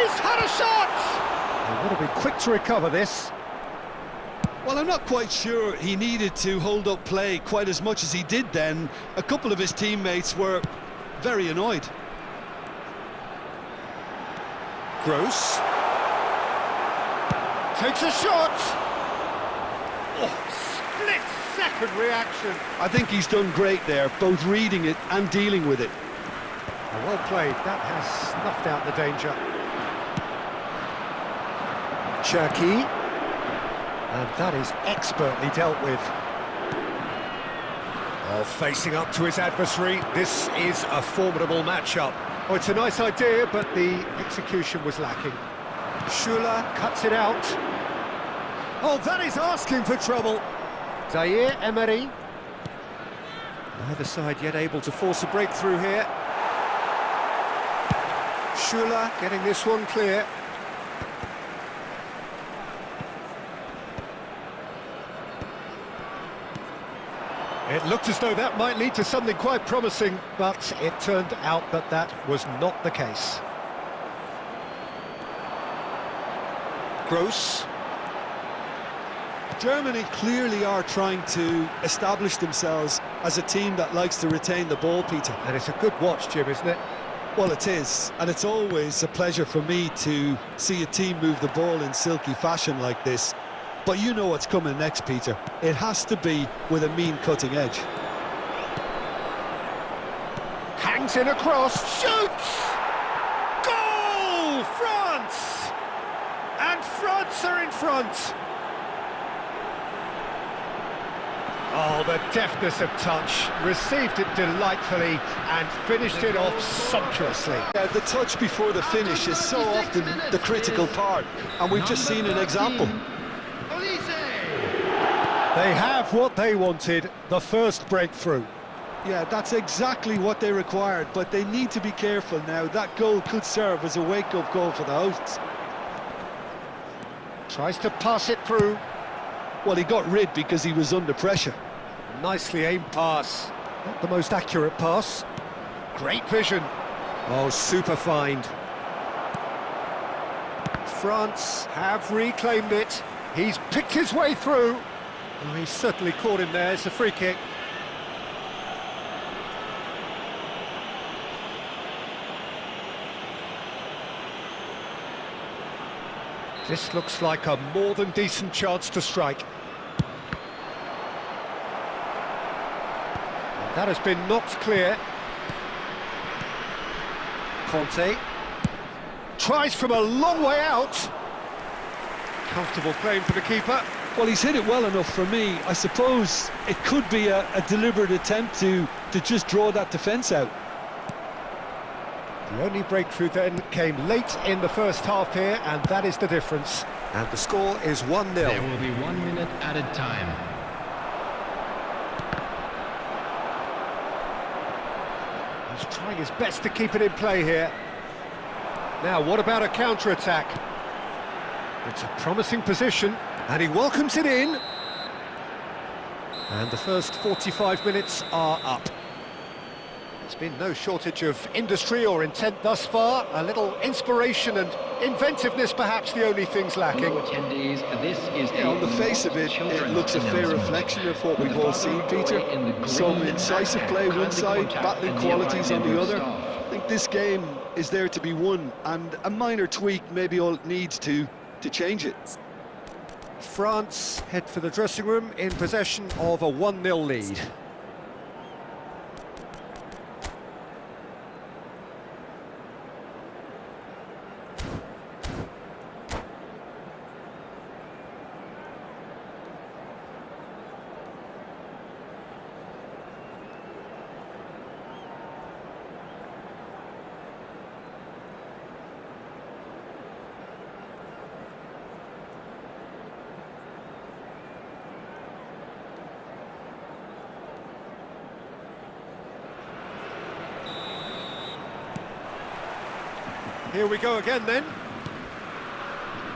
He's had a shot! They want to be quick to recover this. Well, I'm not quite sure he needed to hold up play quite as much as he did then. A couple of his teammates were very annoyed. Gross. Takes a shot! Oh, split-second reaction. I think he's done great there, both reading it and dealing with it. Well played, that has snuffed out the danger. Cherky. And that is expertly dealt with. Oh, facing up to his adversary, this is a formidable matchup. Oh, it's a nice idea, but the execution was lacking. Schuler cuts it out. Oh, that is asking for trouble. Zaire Emery. Neither side yet able to force a breakthrough here. Schuler getting this one clear. It looked as though that might lead to something quite promising, but it turned out that that was not the case. Gross. Germany clearly are trying to establish themselves as a team that likes to retain the ball, Peter. And it's a good watch, Jim, isn't it? Well, it is, and it's always a pleasure for me to see a team move the ball in silky fashion like this. But you know what's coming next, Peter. It has to be with a mean cutting edge. Hangs in across, shoots! Goal! France! And France are in front! Oh, the deftness of touch, received it delightfully and finished it off sumptuously. Yeah, the touch before the finish is so often the critical part, and we've just seen an example. They have what they wanted, the first breakthrough. Yeah, that's exactly what they required, but they need to be careful now. That goal could serve as a wake-up goal for the hosts. Tries to pass it through. Well, he got rid because he was under pressure. Nicely aimed pass. Not the most accurate pass. Great vision. Oh, super find. France have reclaimed it. He's picked his way through. Oh, he's certainly caught him there. It's a free kick. This looks like a more than decent chance to strike. And that has been knocked clear. Conte tries from a long way out. Comfortable claim for the keeper. Well, he's hit it well enough for me. I suppose it could be a deliberate attempt to just draw that defence out. The only breakthrough then came late in the first half here, and that is the difference. And the score is 1-0. There will be 1 minute added time. He's trying his best to keep it in play here. Now, what about a counter-attack? It's a promising position, and he welcomes it in. And the first 45 minutes are up. There's been no shortage of industry or intent thus far. A little inspiration and inventiveness, perhaps the only things lacking. Attendees, this is On the face of it, it looks a fair reflection of what we've all seen, Peter. Some incisive play one side, battling qualities on the other. I think this game is there to be won, and a minor tweak maybe all it needs to change it. France head for the dressing room in possession of a 1-0 lead. Here we go again then.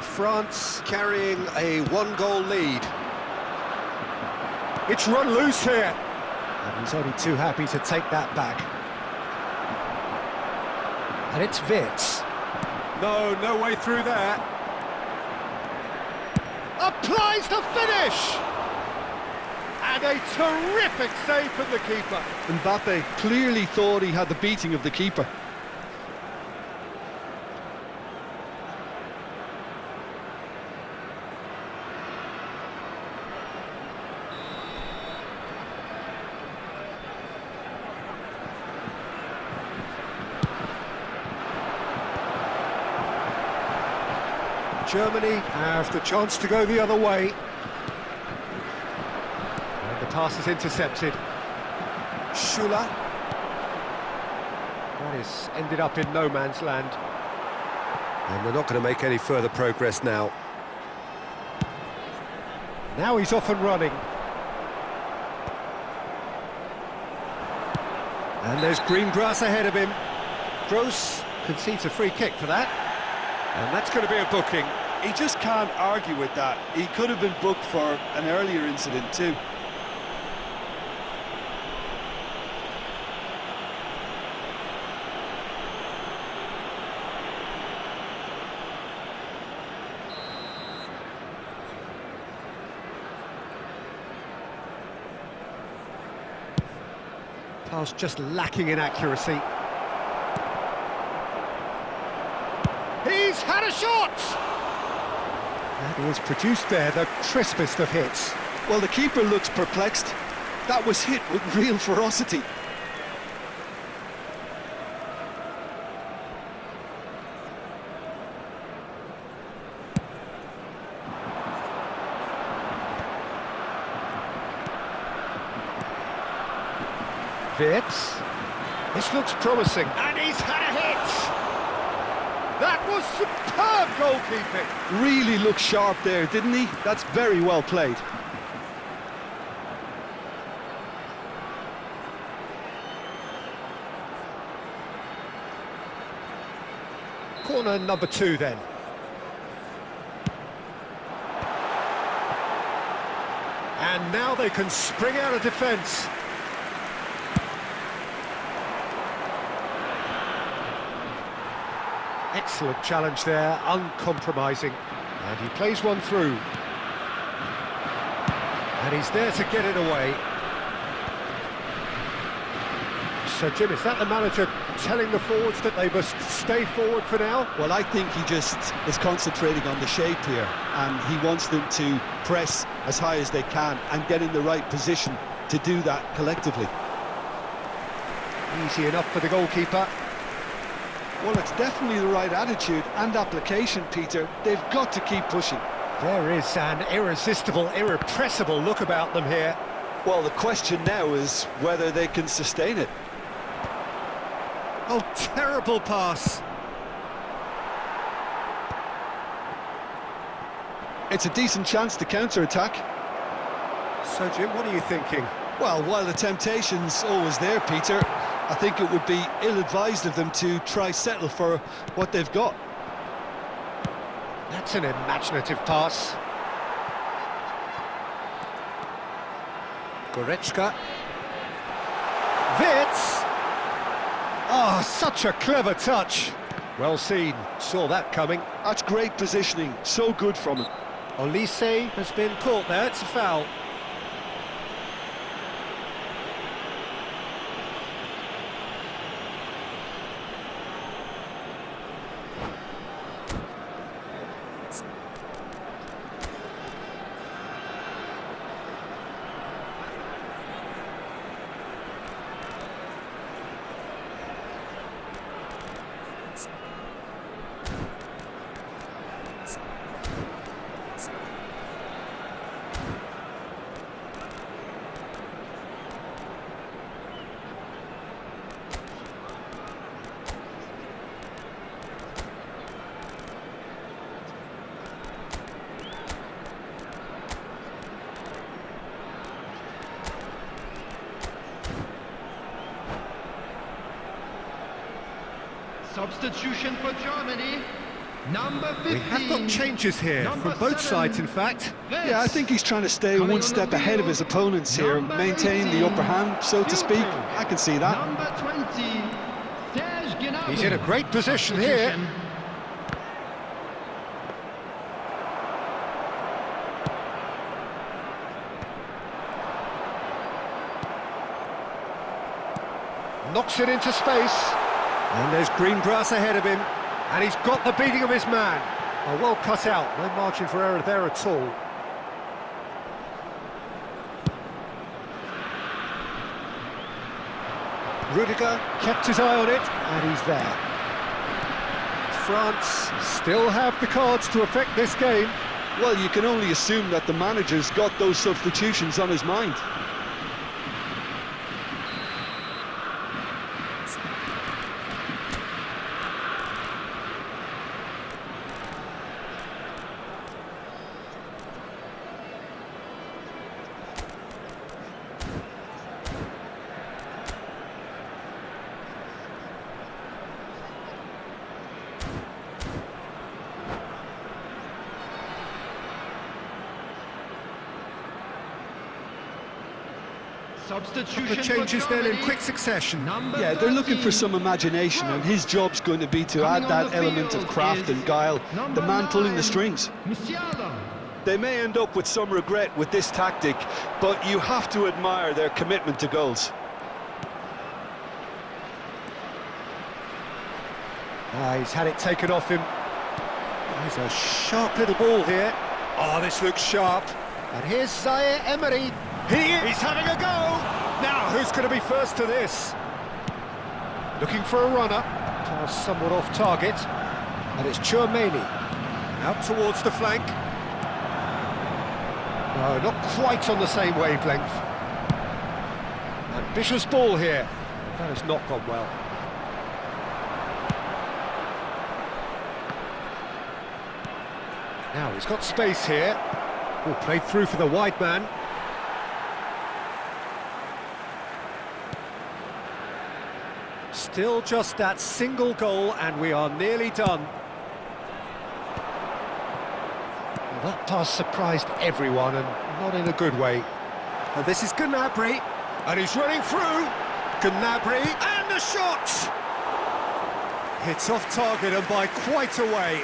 France carrying a 1-goal lead. It's run loose here. And he's only too happy to take that back. And it's Wits. No, no way through there. Applies the finish! And a terrific save from the keeper. Mbappe clearly thought he had the beating of the keeper. Germany have the chance to go the other way. And the pass is intercepted. Schuler. That is ended up in no man's land. And they're not going to make any further progress now. Now he's off and running. And there's green grass ahead of him. Gross concedes a free kick for that. And that's going to be a booking. He just can't argue with that. He could have been booked for an earlier incident too. Pass just lacking in accuracy. He's had a shot! And he has produced there the crispest of hits. Well, the keeper looks perplexed. That was hit with real ferocity. Wirtz. This looks promising. And he's had a hit! That was superb goalkeeping. Really looked sharp there, didn't he? That's very well played. Corner number 2 then. And now they can spring out of defence. Excellent challenge there, uncompromising. And he plays one through. And he's there to get it away. So, Jim, is that the manager telling the forwards that they must stay forward for now? Well, I think he just is concentrating on the shape here, and he wants them to press as high as they can and get in the right position to do that collectively. Easy enough for the goalkeeper. Well, it's definitely the right attitude and application, Peter. They've got to keep pushing. There is an irresistible, irrepressible look about them here. Well, the question now is whether they can sustain it. Oh, terrible pass. It's a decent chance to counter-attack. So, Jim, what are you thinking? Well, while the temptation's always there, Peter, I think it would be ill-advised of them to try settle for what they've got. That's an imaginative pass. Goretzka. Wirtz! Oh, such a clever touch. Well seen, saw that coming. That's great positioning, so good from him. Olise has been caught there, it's a foul. Substitution for Germany, number 15. We have got changes here, from both sides in fact. Yeah, I think he's trying to stay one step ahead of his opponents here, maintain the upper hand, so to speak. I can see that. Number 20, Serge Gnabry. He's in a great position here. Knocks it into space. And there's green grass ahead of him. And he's got the beating of his man. Oh, well cut out, no margin for error there at all. Rudiger kept his eye on it, and he's there. France still have the cards to affect this game. Well, you can only assume that the manager's got those substitutions on his mind. Substitution The changes for then in Germany. quick succession. Yeah, they're looking for some imagination, and his job's going to be to add that element of craft and guile, the man pulling the strings. Musiala. They may end up with some regret with this tactic, but you have to admire their commitment to goals. He's had it taken off him. There's a sharp little ball here. Oh, this looks sharp. And here's Zaire Emery. He's having a go. Now, who's going to be first to this? Looking for a runner. Pass somewhat off target. And it's Germany. Out towards the flank. No, not quite on the same wavelength. Ambitious ball here. That has not gone well. Now he's got space here. Oh, played through for the wide man. Still just that single goal and we are nearly done. Well, that pass surprised everyone and not in a good way. And this is Gnabry and he's running through. Gnabry and the shot! Hits off target and by quite a way.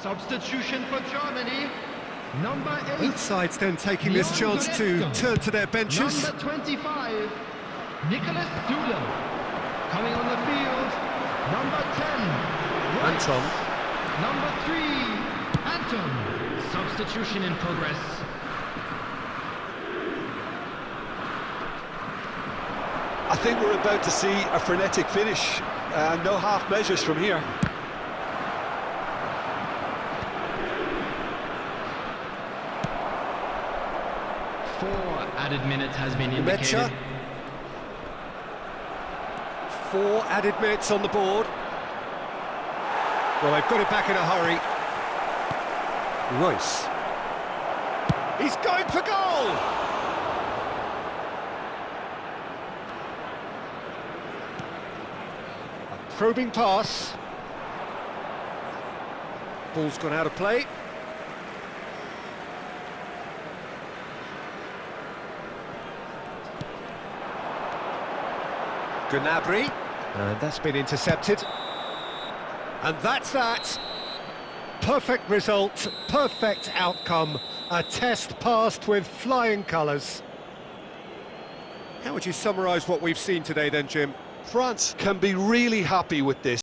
Substitution for Germany. Number 8. Both sides then taking this chance to turn to their benches. Number 25. Nicholas Dula. Coming on the field. Number 10. Anton. Number 3. Anton. Substitution in progress. I think we're about to see a frenetic finish. No half measures from here. Added minutes has been indicated. 4 added minutes on the board. Well, they've got it back in a hurry. Royce. He's going for goal! A probing pass. Ball's gone out of play. Gnabry, and that's been intercepted. And that's that. Perfect result, perfect outcome. A test passed with flying colours. How would you summarise what we've seen today then, Jim? France can be really happy with this.